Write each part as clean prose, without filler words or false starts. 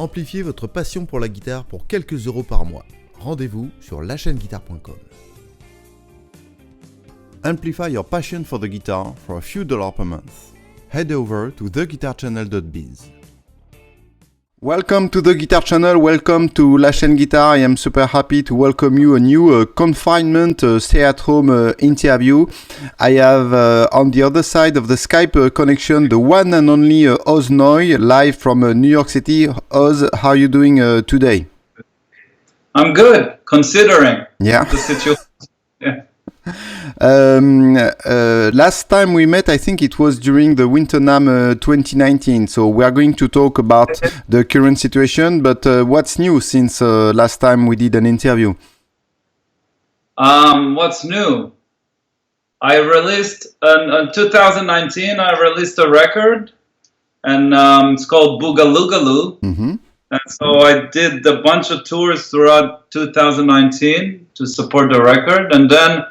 Amplifiez votre passion pour la guitare pour quelques euros par mois. Rendez-vous sur lachaîneguitare.com. Amplify your passion for the guitar for a few dollars per month. Head over to theguitarchannel.biz. Welcome to the Guitar Channel, welcome to La Chaîne Guitare. I am super happy to welcome you a new confinement stay-at-home interview. I have on the other side of the Skype connection the one and only Oz Noy, live from New York City. Oz, how are you doing today? I'm good, considering the situation. Yeah. Last time we met, I think it was during the Winter NAMM 2019. So we are going to talk about the current situation, but what's new since last time we did an interview? What's new? I released, in 2019, I released a record, and it's called Boogaloogaloo. Mm-hmm. And so I did a bunch of tours throughout 2019 to support the record, and then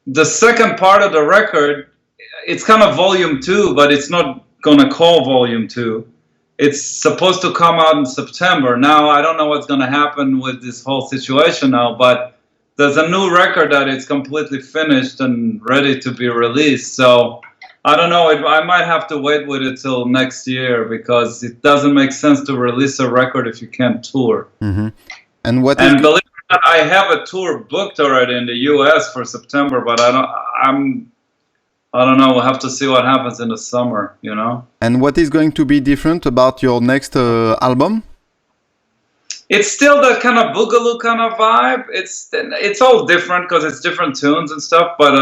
the second part of the record, it's kind of volume 2, but it's not gonna call volume 2. It's supposed to come out in September. Now, I don't know what's gonna happen with this whole situation now, but there's a new record that is completely finished and ready to be released. So, I don't know, I might have to wait with it till next year because it doesn't make sense to release a record if you can't tour. Mm-hmm. And believe it or not, I have a tour booked already in the US for September, but I don't know, we'll have to see what happens in the summer, you know? And what is going to be different about your next album? It's still that kind of boogaloo kind of vibe. It's all different because it's different tunes and stuff, but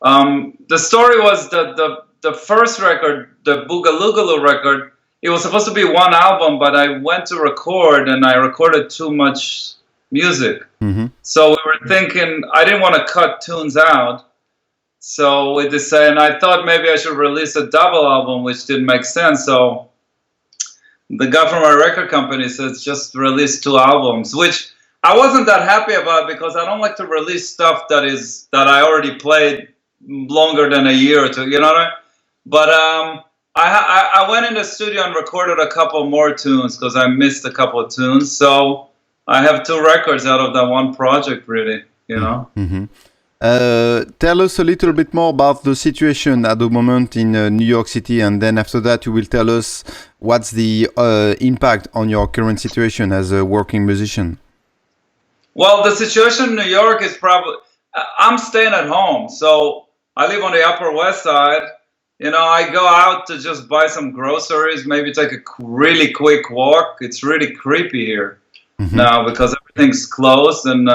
the story was that the first record, the Boogaloogaloo record, it was supposed to be one album, but I went to record and I recorded too much music. Mm-hmm. So we were thinking, I didn't want to cut tunes out. So we decided, and I thought maybe I should release a double album, which didn't make sense. So the guy from our record company says, just release 2 albums, which I wasn't that happy about because I don't like to release stuff that I already played longer than a year or 2, you know what I mean? But I went in the studio and recorded a couple more tunes because I missed a couple of tunes. So I have 2 records out of that one project, really, you know? Mm-hmm. Tell us a little bit more about the situation at the moment in New York City, and then after that you will tell us what's the impact on your current situation as a working musician. Well, the situation in New York is probably... I'm staying at home, so I live on the Upper West Side. You know, I go out to just buy some groceries, maybe take a really quick walk. It's really creepy here. Mm-hmm. Now because everything's closed and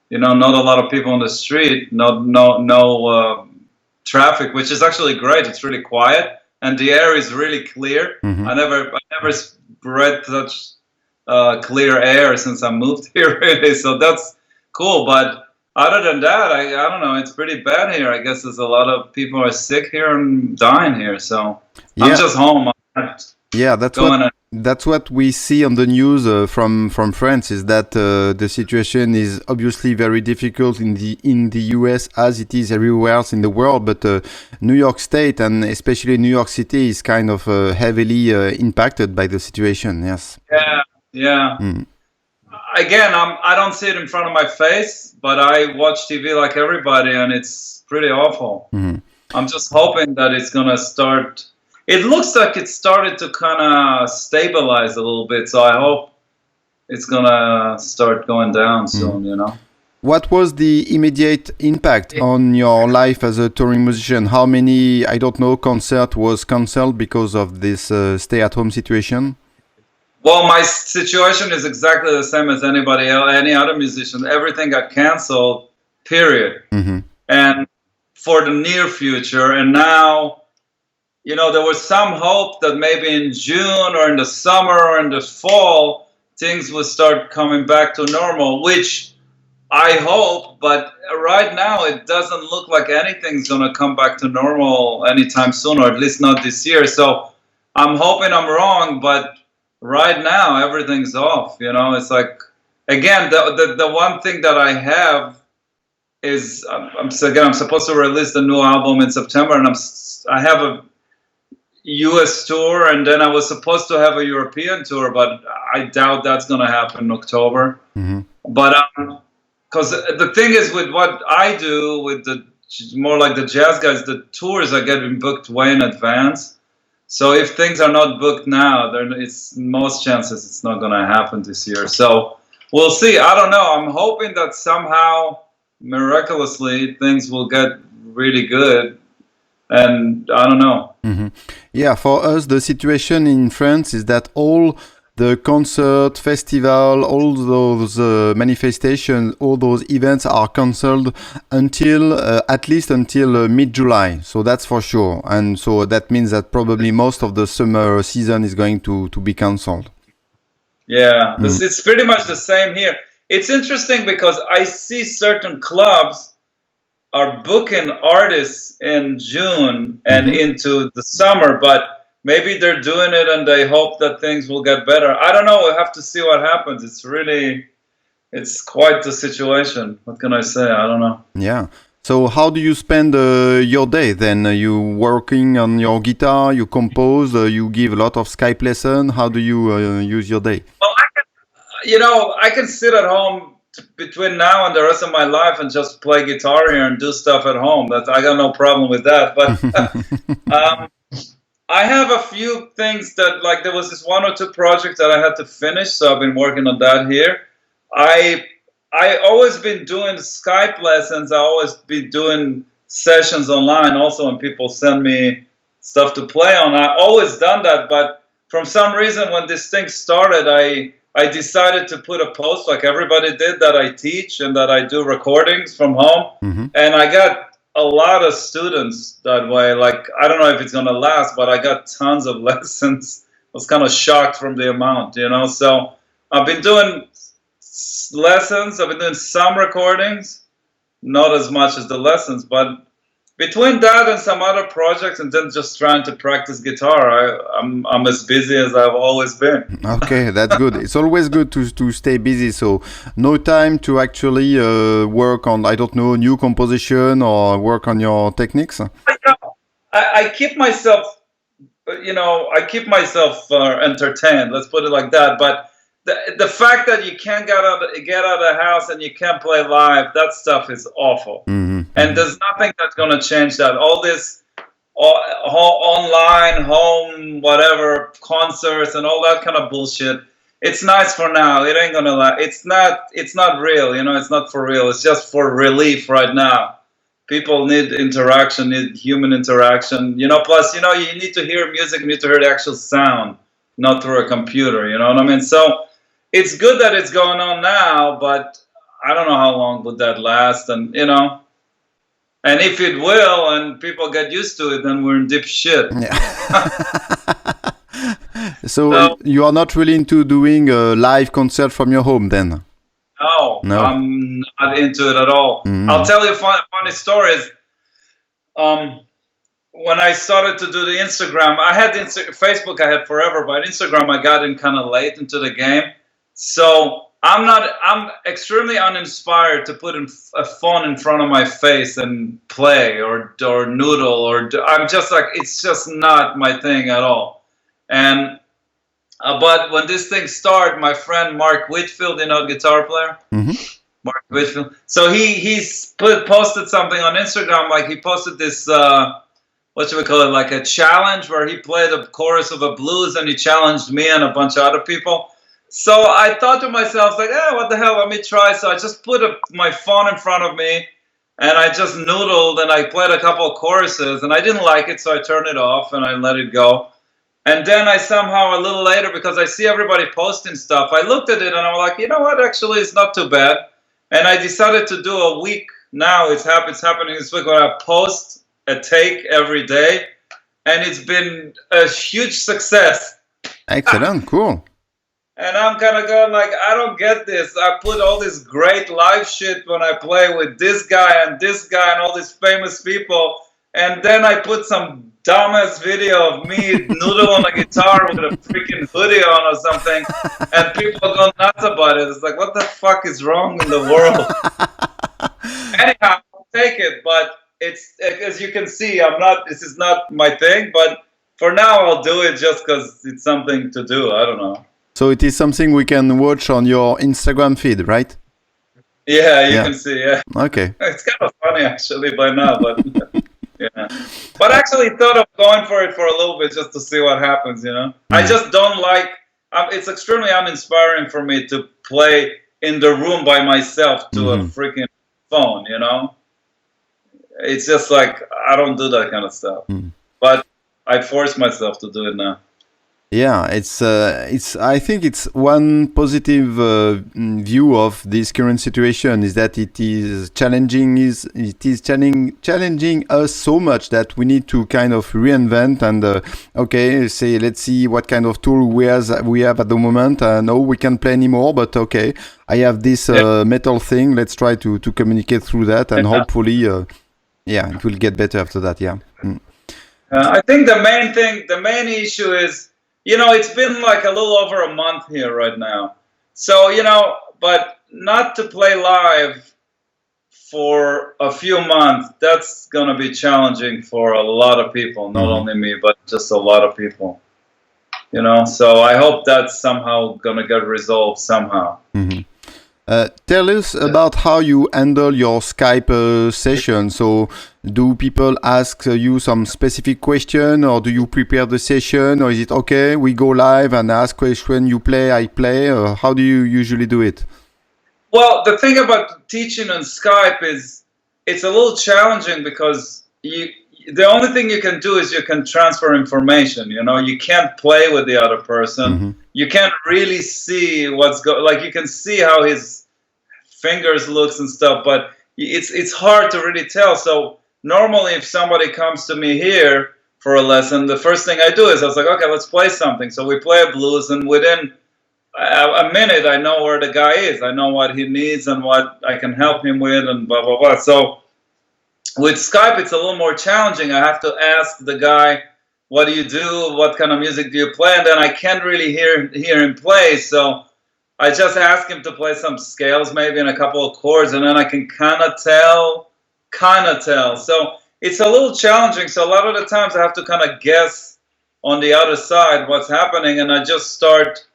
you know, not a lot of people on the street, no traffic, which is actually great. It's really quiet and the air is really clear. Mm-hmm. I never breathed such clear air since I moved here, really. So that's cool. But other than that, I don't know. It's pretty bad here. I guess there's a lot of people are sick here and dying here. So I'm just home. Yeah, that's what we see on the news from France, is that the situation is obviously very difficult in the US as it is everywhere else in the world, but New York State and especially New York City is kind of heavily impacted by the situation. Yes. Yeah. Mm. Again, I don't see it in front of my face, but I watch TV like everybody, and it's pretty awful. Mm-hmm. I'm just hoping that it's gonna start. It looks like it started to kind of stabilize a little bit, so I hope it's gonna start going down soon, you know. What was the immediate impact on your life as a touring musician? How many, I don't know, concert was cancelled because of this stay-at-home situation? Well, my situation is exactly the same as anybody else, any other musician. Everything got canceled, period. Mm-hmm. And for the near future, and now, you know, there was some hope that maybe in June or in the summer or in the fall, things would start coming back to normal, which I hope, but right now it doesn't look like anything's going to come back to normal anytime soon, or at least not this year. So I'm hoping I'm wrong, but right now everything's off, you know. It's like, again, the one thing that I have is I'm supposed to release the new album in September, and I have US tour, and then I was supposed to have a European tour, but I doubt that's going to happen in October. Mm-hmm. But because the thing is with what I do with the more like the jazz guys, the tours are getting booked way in advance. So if things are not booked now, then it's most chances it's not going to happen this year. So we'll see. I don't know. I'm hoping that somehow, miraculously, things will get really good. And I don't know. Mm-hmm. Yeah, for us, the situation in France is that all the concert, festival, all those manifestations, all those events are cancelled until at least until mid-July. So that's for sure. And so that means that probably most of the summer season is going to be cancelled. Yeah, it's pretty much the same here. It's interesting because I see certain clubs are booking artists in June and into the summer, but maybe they're doing it and they hope that things will get better. I don't know. We'll have to see what happens. It's quite the situation. What can I say? I don't know. Yeah. So how do you spend your day then? You working on your guitar, you compose, you give a lot of Skype lessons. How do you use your day? Well, I can sit at home between now and the rest of my life and just play guitar here and do stuff at home. I got no problem with that. But I have a few things that, like, there was this 1 or 2 projects that I had to finish, so I've been working on that here. I always been doing Skype lessons. I always been doing sessions online also when people send me stuff to play on. I always done that, but from some reason when this thing started, I decided to put a post like everybody did that I teach and that I do recordings from home. And I got a lot of students that way. Like, I don't know if it's going to last, but I got tons of lessons. I was kind of shocked from the amount, So I've been doing lessons. I've been doing some recordings, not as much as the lessons, but between that and some other projects and then just trying to practice guitar, I'm as busy as I've always been. Okay, that's good. It's always good to stay busy. So no time to actually work on, I don't know, new composition or work on your techniques? I keep myself, entertained. Let's put it like that. But the fact that you can't get out of the house and you can't play live, that stuff is awful. And there's nothing that's going to change that. All this online, home, whatever, concerts and all that kind of bullshit, it's nice for now. It ain't going to last. It's not real, it's not for real. It's just for relief right now. People need interaction, need human interaction, plus, you need to hear music, you need to hear the actual sound, not through a computer, you know what I mean? So it's good that it's going on now, but I don't know how long would that last, and and if it will, and people get used to it, then we're in deep shit. Yeah. So you are not really into doing a live concert from your home then? No. I'm not into it at all. I'll tell you a funny stories. When I started to do the Instagram, I had Facebook I had forever, but Instagram I got in kind of late into the game. So I'm extremely uninspired to put a phone in front of my face and play or noodle I'm just like, it's just not my thing at all. And but when this thing started, my friend Mark Whitfield, guitar player, Mark Whitfield. So he posted something on Instagram, like he posted this what should we call it, like a challenge where he played a chorus of a blues and he challenged me and a bunch of other people. So I thought to myself, like, what the hell, let me try. So I just put my phone in front of me and I just noodled and I played a couple of choruses and I didn't like it, so I turned it off and I let it go. And then I somehow, a little later, because I see everybody posting stuff, I looked at it and I'm like, you know what, actually it's not too bad. And I decided to do a week now. It's happening this week where I post a take every day. And it's been a huge success. Excellent, cool. And I'm kind of going like, I don't get this. I put all this great live shit when I play with this guy and all these famous people. And then I put some dumbass video of me noodle on a guitar with a freaking hoodie on or something. And people go nuts about it. It's like, what the fuck is wrong in the world? Anyhow, I'll take it. But it's, as you can see, this is not my thing. But for now, I'll do it just because it's something to do. I don't know. So it is something we can watch on your Instagram feed, right? Yeah, you can see. Yeah. Okay. It's kind of funny actually by now, but yeah. But actually, thought of going for it for a little bit just to see what happens. You know, I just don't like. It's extremely uninspiring for me to play in the room by myself to a freaking phone. You know, it's just like I don't do that kind of stuff. But I force myself to do it now. Yeah, it's. I think it's one positive view of this current situation is that it is challenging. Challenging us so much that we need to kind of reinvent and okay, say let's see what kind of tool we have at the moment. No, we can't play anymore, but okay, I have this metal thing. Let's try to communicate through that, and hopefully, it will get better after that. Yeah. I think the main issue is. You know, it's been like a little over a month here right now. So, you know, but not to play live for a few months, that's going to be challenging for a lot of people, not only me, but just a lot of people. You know, so I hope that's somehow going to get resolved somehow. Tell us about how you handle your Skype session. So, do people ask you some specific question, or do you prepare the session, or is it okay? We go live and ask question. You play, I play. How do you usually do it? Well, the thing about teaching on Skype is it's a little challenging because the only thing you can do is you can transfer information. You know, you can't play with the other person. You can't really see what's like you can see how his fingers looks and stuff, but it's hard to really tell. So normally if somebody comes to me here for a lesson, the first thing I do is I was like, okay, let's play something. So we play a blues, and within a minute I know where the guy is. I know what he needs and what I can help him with and blah, blah, blah. So with Skype, it's a little more challenging. I have to ask the guy, what do you do? What kind of music do you play? And then I can't really hear him play. So I just ask him to play some scales, maybe, and a couple of chords, and then I can kind of tell. So it's a little challenging. So a lot of the times I have to kind of guess on the other side what's happening, and I just start.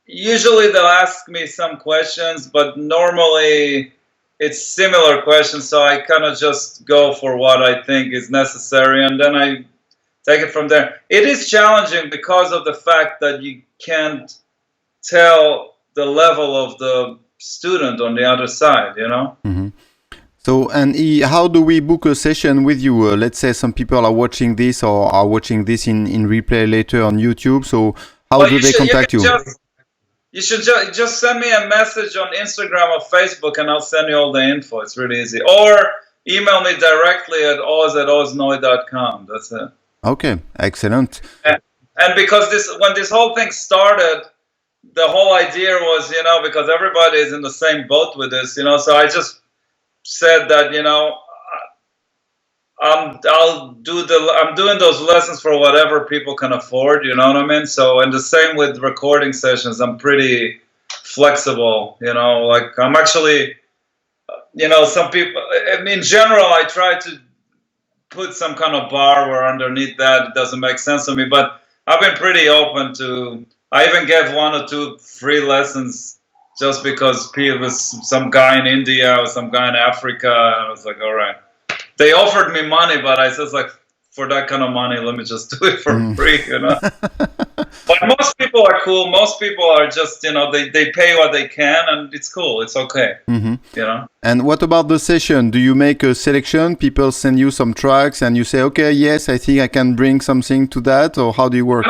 Usually they'll ask me some questions, but normally it's similar questions, so I kind of just go for what I think is necessary, and then I take it from there. It is challenging because of the fact that you can't tell the level of the student on the other side, you know? So, and how do we book a session with you? Let's say some people are watching this or are watching this in replay later on YouTube. So how do they contact you? You should just send me a message on Instagram or Facebook, and I'll send you all the info. It's really easy. Or email me directly at oz@oznoy.com. That's it. Okay, excellent. And because when this whole thing started, the whole idea was, you know, because everybody is in the same boat with this, you know, so I just said that, you know, I'm doing those lessons for whatever people can afford, you know what I mean? So, and the same with recording sessions, I'm pretty flexible, you know, like I'm actually, you know, some people, I mean, in general, I try to put some kind of bar where underneath that it doesn't make sense to me, but I've been pretty open to, I even gave 1 or 2 free lessons just because it was some guy in India or some guy in Africa, and I was like, all right. They offered me money, but I said, like, for that kind of money, let me just do it for free, you know. But most people are cool. Most people are just, you know, they pay what they can, and it's cool. It's okay, you know. And what about the session? Do you make a selection? People send you some tracks, and you say, okay, yes, I think I can bring something to that, or how do you work?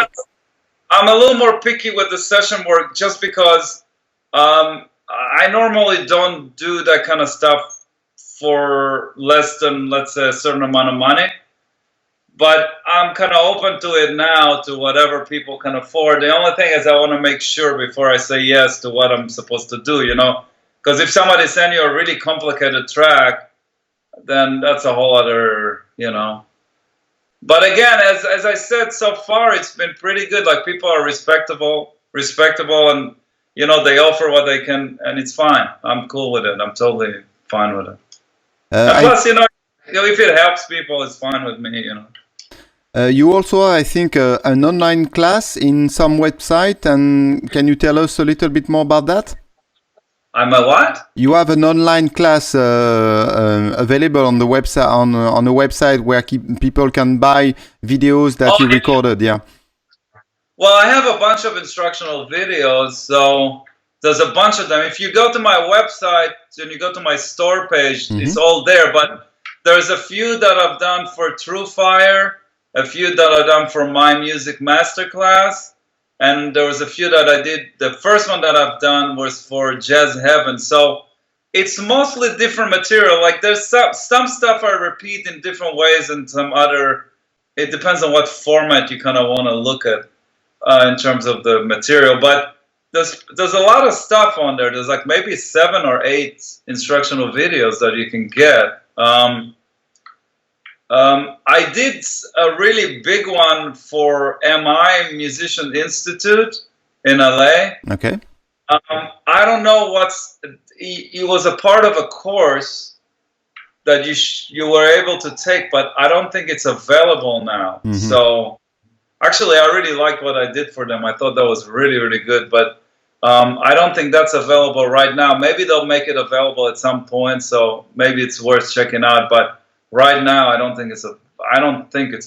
I'm a little more picky with the session work just because I normally don't do that kind of stuff for less than, let's say, a certain amount of money. But I'm kind of open to it now, to whatever people can afford. The only thing is I want to make sure before I say yes to what I'm supposed to do, you know. Because if somebody sends you a really complicated track, then that's a whole other, you know. But again, as I said, so far it's been pretty good. Like, people are respectable, and, you know, they offer what they can, and it's fine. I'm cool with it. I'm totally fine with it. And plus, you know, if it helps people, it's fine with me, you know. You also, I think, an online class in some website, and can you tell us a little bit more about that? I'm a what? You have an online class available on the website on a website where people can buy videos that you recorded. Yeah. Well, I have a bunch of instructional videos, so there's a bunch of them. If you go to my website and you go to my store page, it's all there. But there's a few that I've done for TrueFire, a few that I've done for My Music Masterclass. And there was a few that I did. The first one that I've done was for Jazz Heaven. So it's mostly different material. Like there's some stuff I repeat in different ways, and some other. It depends on what format you kind of want to look at in terms of the material. But there's a lot of stuff on there. There's like maybe 7 or 8 instructional videos that you can get. I did a really big one for MI Musician Institute in LA. Okay. I don't know it was a part of a course that you were able to take, but I don't think it's available now. So actually, I really liked what I did for them. I thought that was really, really good, but I don't think that's available right now. Maybe they'll make it available at some point, so maybe it's worth checking out, but right now, I don't think it's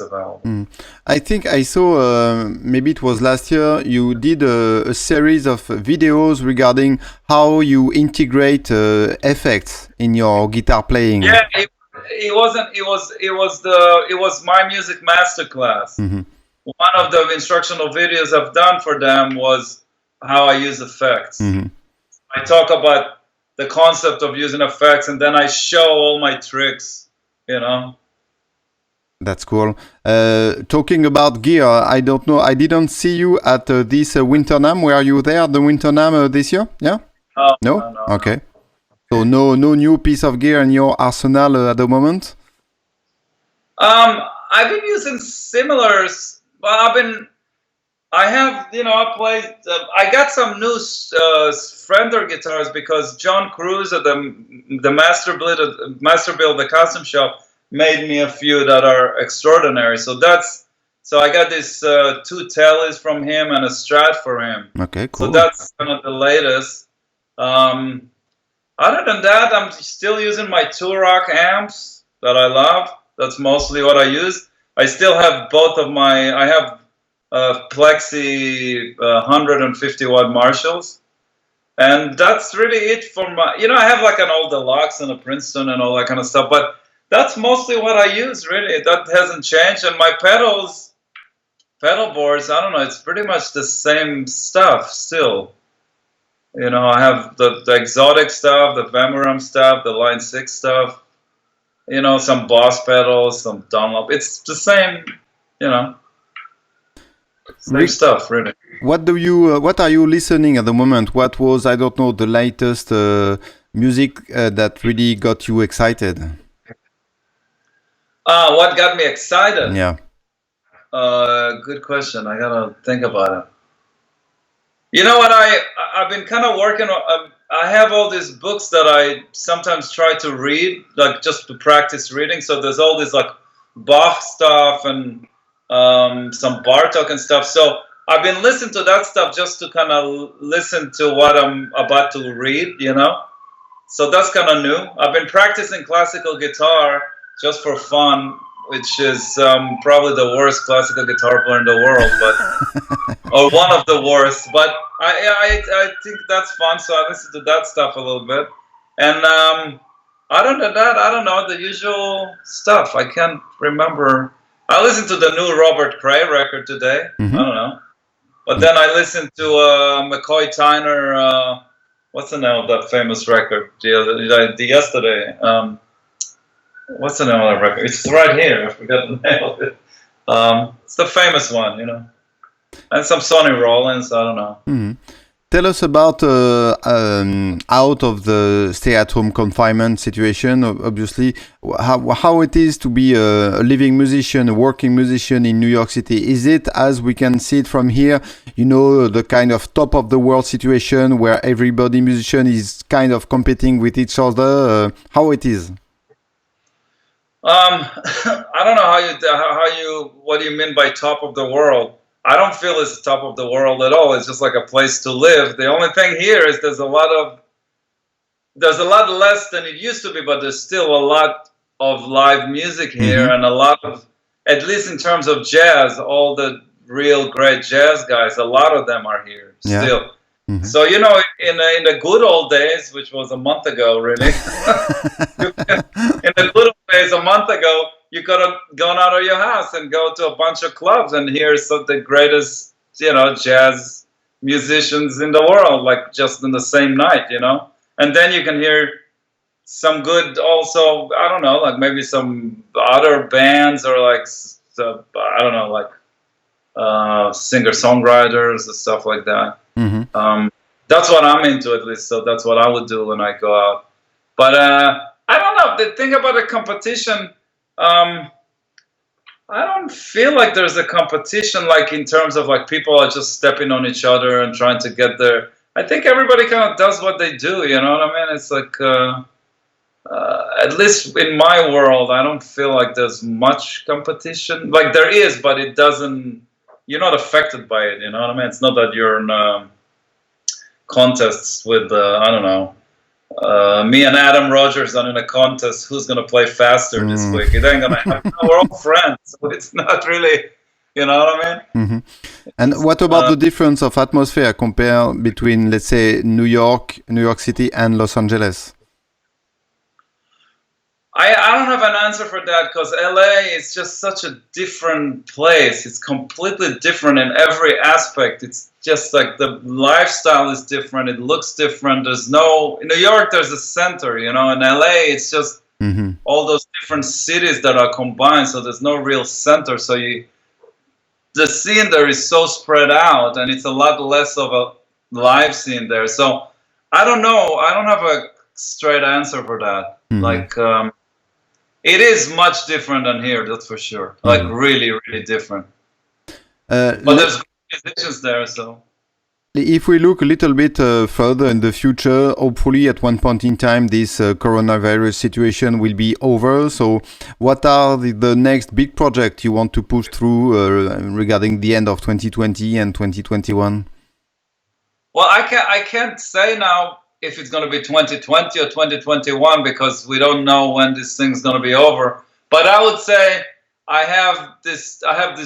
available. I think I saw, maybe it was last year, you did a series of videos regarding how you integrate effects in your guitar playing. Yeah, it was My Music Masterclass. One of the instructional videos I've done for them was how I use effects. I talk about the concept of using effects, and then I show all my tricks. You know, that's cool. Talking about gear, I don't know. I didn't see you at this Winter NAMM. Were you there at the Winter NAMM this year? Yeah. No. Okay. So no new piece of gear in your arsenal at the moment. I've been using similar. I got some new Fender guitars because John Cruz at the Master Build, the custom shop, made me a few that are extraordinary. So I got this 2 Tellys from him and a Strat for him. Okay, cool. So that's kind of the latest. Other than that, I'm still using my Turok amps that I love. That's mostly what I use. I still have I have Plexi 150 watt Marshalls, and that's really it for my. I have like an old Deluxe and a Princeton and all that kind of stuff, but that's mostly what I use. Really, that hasn't changed. And my pedal boards, I don't know. It's pretty much the same stuff still. I have the exotic stuff, the Vamaram stuff, the Line 6 stuff. Some Boss pedals, some Dunlop. It's the same. Same stuff, really. What are you listening at the moment? What was, I don't know, the latest music that really got you excited? What got me excited? Yeah. Good question. I gotta think about it. You know what? I've been kind of working on. I have all these books that I sometimes try to read, like just to practice reading. So there's all this like Bach stuff and some Bartok and stuff. So I've been listening to that stuff just to kind of listen to what I'm about to read, So that's kind of new. I've been practicing classical guitar just for fun, which is probably the worst classical guitar player in the world, or one of the worst. But I think that's fun, so I listen to that stuff a little bit. And other than that, I don't know, the usual stuff. I can't remember. I listened to the new Robert Cray record today. I don't know. But then I listened to McCoy Tyner, what's the name of that famous record? Yesterday. What's the name of that record? It's right here. I forgot the name of it. It's the famous one, And some Sonny Rollins, I don't know. Tell us about out of the stay-at-home confinement situation, obviously, how it is to be a living musician, a working musician in New York City. Is it, as we can see it from here, the kind of top of the world situation where everybody musician is kind of competing with each other? How it is? I don't know what do you mean by top of the world? I don't feel it's top of the world at all. It's just like a place to live. The only thing here is there's a lot less than it used to be, but there's still a lot of live music here, and a lot of, at least in terms of jazz, all the real great jazz guys, a lot of them are here still. So, you know, in the good old days, which was a month ago, really, in the good old days, a month ago, you could have gone out of your house and go to a bunch of clubs and hear some of the greatest, you know, jazz musicians in the world, like just in the same night, you know. And then you can hear some good, also, I don't know, like maybe some other bands or like, I don't know, like singer-songwriters and stuff like that. That's what I'm into, at least. So that's what I would do when I go out. But I don't know. The thing about a competition, I don't feel like there's a competition, like in terms of like people are just stepping on each other and trying to get there. I think everybody kind of does what they do. You know what I mean? It's like, at least in my world, I don't feel like there's much competition. Like there is, but it doesn't. You're not affected by it. You know what I mean? It's not that you're in contests with I don't know. Me and Adam Rogers are in a contest. Who's gonna play faster this week? It ain't gonna happen. We're all friends, so it's not really, you know what I mean. And what about the difference of atmosphere compared between, let's say, New York City, and Los Angeles? I don't have an answer for that because LA is just such a different place. It's completely different in every aspect. It's just like the lifestyle is different. It looks different. There's no, in New York, there's a center, you know. In LA, it's just all those different cities that are combined. So there's no real center. So the scene there is so spread out, and it's a lot less of a live scene there. So I don't know. I don't have a straight answer for that. Like, it is much different than here, that's for sure. Like really, really different. But there's musicians there, so. If we look a little bit further in the future, hopefully at one point in time this coronavirus situation will be over. So what are the next big project you want to push through regarding the end of 2020 and 2021? Well, I can't say now if it's going to be 2020 or 2021 because we don't know when this thing's going to be over. But I would say I have this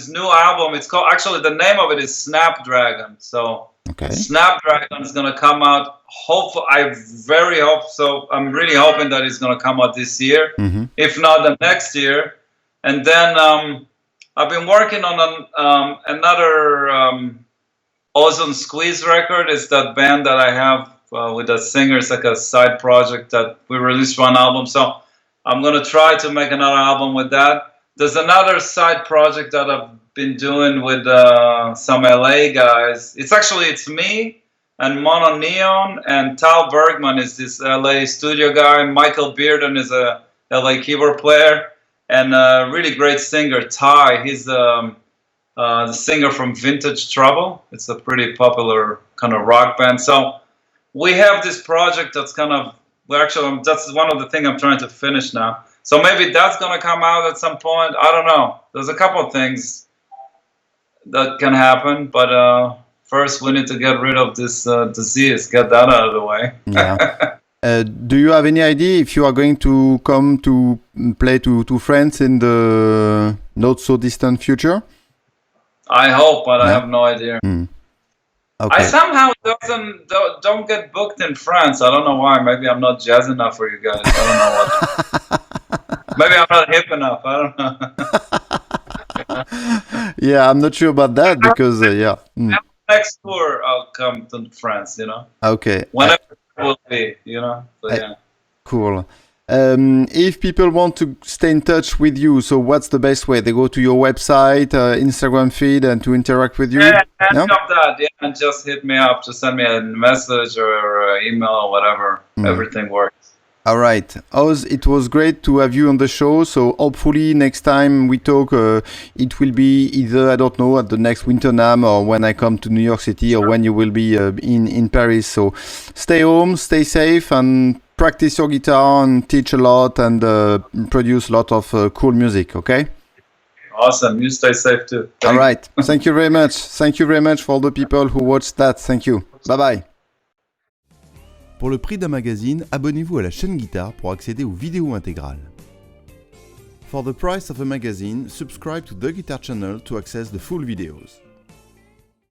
new album. It's called, actually the name of it is Snapdragon. So Snapdragon is going to come out. Hopefully, I very hope so. I'm really hoping that it's going to come out this year, if not the next year. And then I've been working on another Ozone Squeeze record. It's that band that I have with a singer. It's like a side project that we released one album. So I'm going to try to make another album with that. There's another side project that I've been doing with some LA guys. It's me and Mono Neon, and Tal Bergman is this LA studio guy. Michael Bearden is a LA keyboard player, and a really great singer, Ty. He's the singer from Vintage Trouble. It's a pretty popular kind of rock band. So we have this project that's kind of, that's one of the things I'm trying to finish now. So maybe that's going to come out at some point. I don't know. There's a couple of things that can happen, but first we need to get rid of this disease, get that out of the way. Yeah. Do you have any idea if you are going to come to play to France in the not so distant future? I hope, but I have no idea. Okay. I somehow don't get booked in France. I don't know why. Maybe I'm not jazz enough for you guys. I don't know what. Maybe I'm not hip enough. I don't know. Yeah, I'm not sure about that because next tour I'll come to France. You know. Okay. Whenever it will be. You know. So, yeah. Cool. If people want to stay in touch with you, so what's the best way? They go to your website, Instagram feed, and to interact with you? Yeah, and just hit me up. Just send me a message or email or whatever. Everything works. All right. Oz, it was great to have you on the show. So hopefully next time we talk, it will be either, I don't know, at the next Winter NAMM or when I come to New York City or when you will be in Paris. So stay home, stay safe, and practice your guitar and teach a lot and produce a lot of cool music, okay? Awesome. You stay safe too. All right. Thank you very much. Thank you very much for all the people who watched that. Thank you. Bye-bye. Pour le prix d'un magazine, abonnez-vous à la chaîne Guitare pour accéder aux vidéos intégrales. For the price of a magazine, subscribe to the Guitar channel to access the full videos.